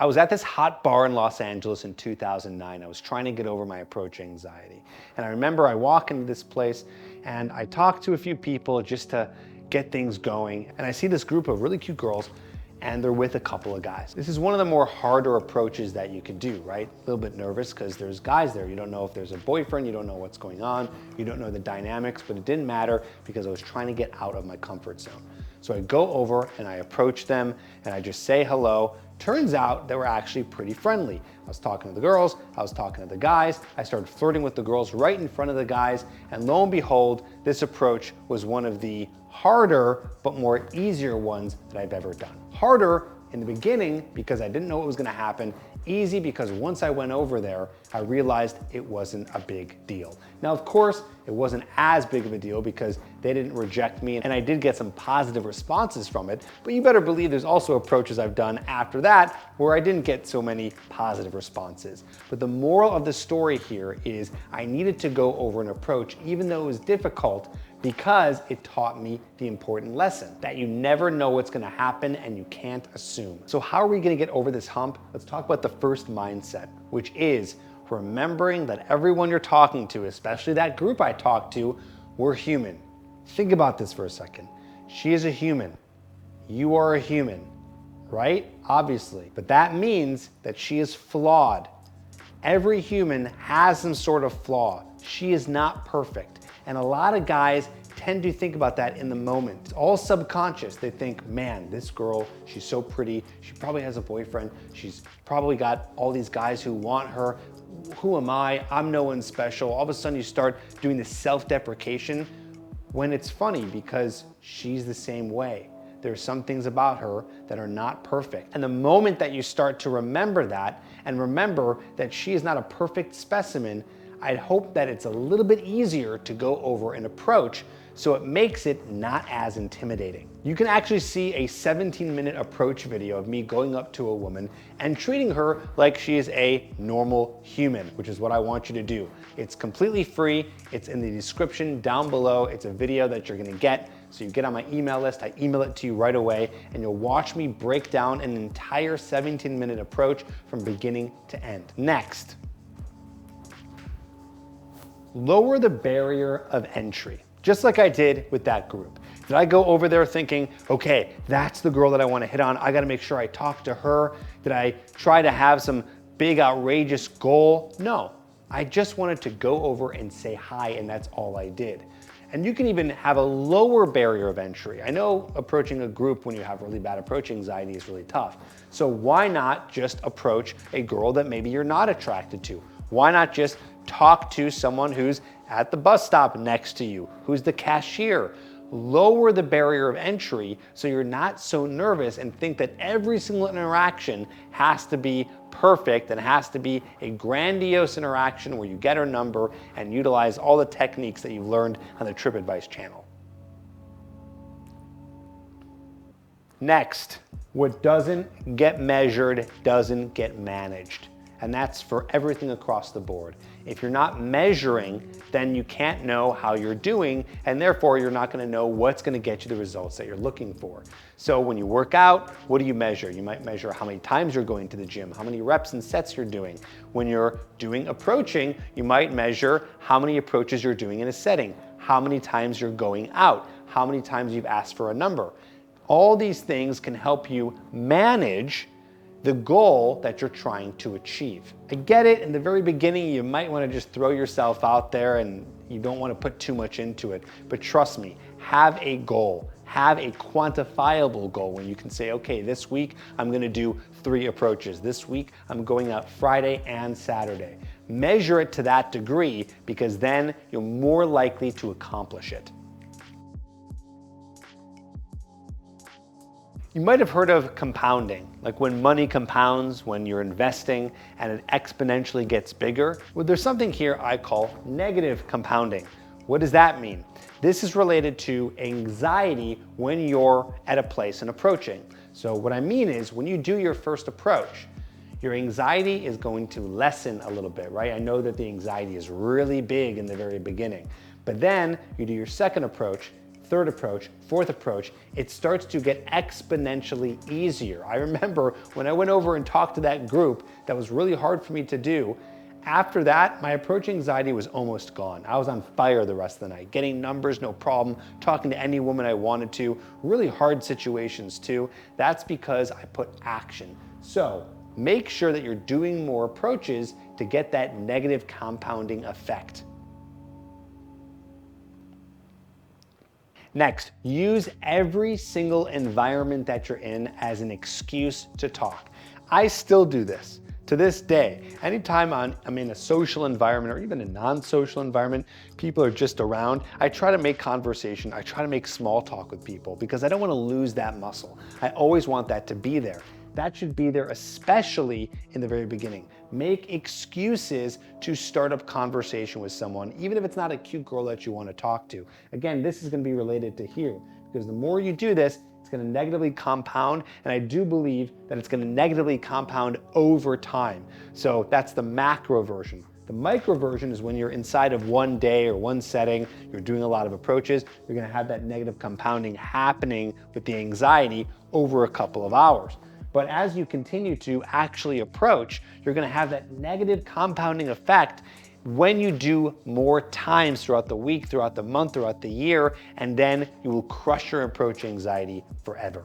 I was at this hot bar in Los Angeles in 2009. I was trying to get over my approach anxiety. And I remember I walk into this place and I talk to a few people just to get things going. And I see this group of really cute girls and they're with a couple of guys. This is one of the more harder approaches that you could do, right? A little bit nervous because there's guys there. You don't know if there's a boyfriend, you don't know what's going on, you don't know the dynamics, but it didn't matter because I was trying to get out of my comfort zone. So I go over and I approach them and I just say hello. Turns out they were actually pretty friendly. I was talking to the girls, I was talking to the guys, I started flirting with the girls right in front of the guys, and lo and behold, this approach was one of the harder but more easier ones that I've ever done. Harder in the beginning because I didn't know what was gonna happen. Easy because once I went over there, I realized it wasn't a big deal. Now, of course, it wasn't as big of a deal because they didn't reject me and I did get some positive responses from it, but you better believe there's also approaches I've done after that where I didn't get so many positive responses. But the moral of the story here is I needed to go over an approach even though it was difficult because it taught me the important lesson that you never know what's gonna happen and you can't assume. So how are we gonna get over this hump? Let's talk about the first mindset, which is remembering that everyone you're talking to, especially that group I talked to, we're human. Think about this for a second. She is a human. You are a human, right? Obviously. But that means that she is flawed. Every human has some sort of flaw. She is not perfect. And a lot of guys tend to think about that in the moment. It's all subconscious. They think, man, this girl, she's so pretty. She probably has a boyfriend. She's probably got all these guys who want her. Who am I? I'm no one special. All of a sudden you start doing this self-deprecation when it's funny because she's the same way. There's some things about her that are not perfect. And the moment that you start to remember that and remember that she is not a perfect specimen, I'd hope that it's a little bit easier to go over an approach so it makes it not as intimidating. You can actually see a 17-minute approach video of me going up to a woman and treating her like she is a normal human, which is what I want you to do. It's completely free. It's in the description down below. It's a video that you're gonna get. So you get on my email list, I email it to you right away, and you'll watch me break down an entire 17-minute approach from beginning to end. Next, lower the barrier of entry, just like I did with that group. Did I go over there thinking, okay, that's the girl that I want to hit on. I got to make sure I talk to her. Did I try to have some big outrageous goal? No, I just wanted to go over and say hi, and that's all I did. And you can even have a lower barrier of entry. I know approaching a group when you have really bad approach anxiety is really tough. So why not just approach a girl that maybe you're not attracted to? Why not just talk to someone who's at the bus stop next to you, who's the cashier? Lower the barrier of entry so you're not so nervous and think that every single interaction has to be perfect and has to be a grandiose interaction where you get her number and utilize all the techniques that you've learned on the Trip Advice channel. Next, what doesn't get measured doesn't get managed. And that's for everything across the board. If you're not measuring, then you can't know how you're doing, and therefore you're not gonna know what's gonna get you the results that you're looking for. So when you work out, what do you measure? You might measure how many times you're going to the gym, how many reps and sets you're doing. When you're doing approaching, you might measure how many approaches you're doing in a setting, how many times you're going out, how many times you've asked for a number. All these things can help you manage the goal that you're trying to achieve. I get it, in the very beginning, you might wanna just throw yourself out there and you don't wanna put too much into it, but trust me, have a goal. Have a quantifiable goal when you can say, okay, this week I'm gonna do 3 approaches. This week I'm going out Friday and Saturday. Measure it to that degree because then you're more likely to accomplish it. You might have heard of compounding, like when money compounds, when you're investing and it exponentially gets bigger. Well, there's something here I call negative compounding. What does that mean? This is related to anxiety when you're at a place and approaching. So what I mean is when you do your first approach, your anxiety is going to lessen a little bit, right? I know that the anxiety is really big in the very beginning, but then you do your second approach, third approach, fourth approach, it starts to get exponentially easier. I remember when I went over and talked to that group, that was really hard for me to do. After that, my approach anxiety was almost gone. I was on fire the rest of the night, getting numbers, no problem, talking to any woman I wanted to, really hard situations too. That's because I put action. So make sure that you're doing more approaches to get that negative compounding effect. Next, use every single environment that you're in as an excuse to talk. I still do this to this day. Anytime I'm in a social environment or even a non-social environment, people are just around, I try to make conversation, I try to make small talk with people because I don't want to lose that muscle. I always want that to be there. That should be there, especially in the very beginning. Make excuses to start up conversation with someone, even if it's not a cute girl that you want to talk to. Again, this is going to be related to here, because the more you do this, it's going to negatively compound, and I do believe that it's going to negatively compound over time. So that's the macro version. The micro version is when you're inside of one day or one setting, you're doing a lot of approaches, you're going to have that negative compounding happening with the anxiety over a couple of hours. But as you continue to actually approach, you're going to have that negative compounding effect when you do more times throughout the week, throughout the month, throughout the year, and then you will crush your approach anxiety forever.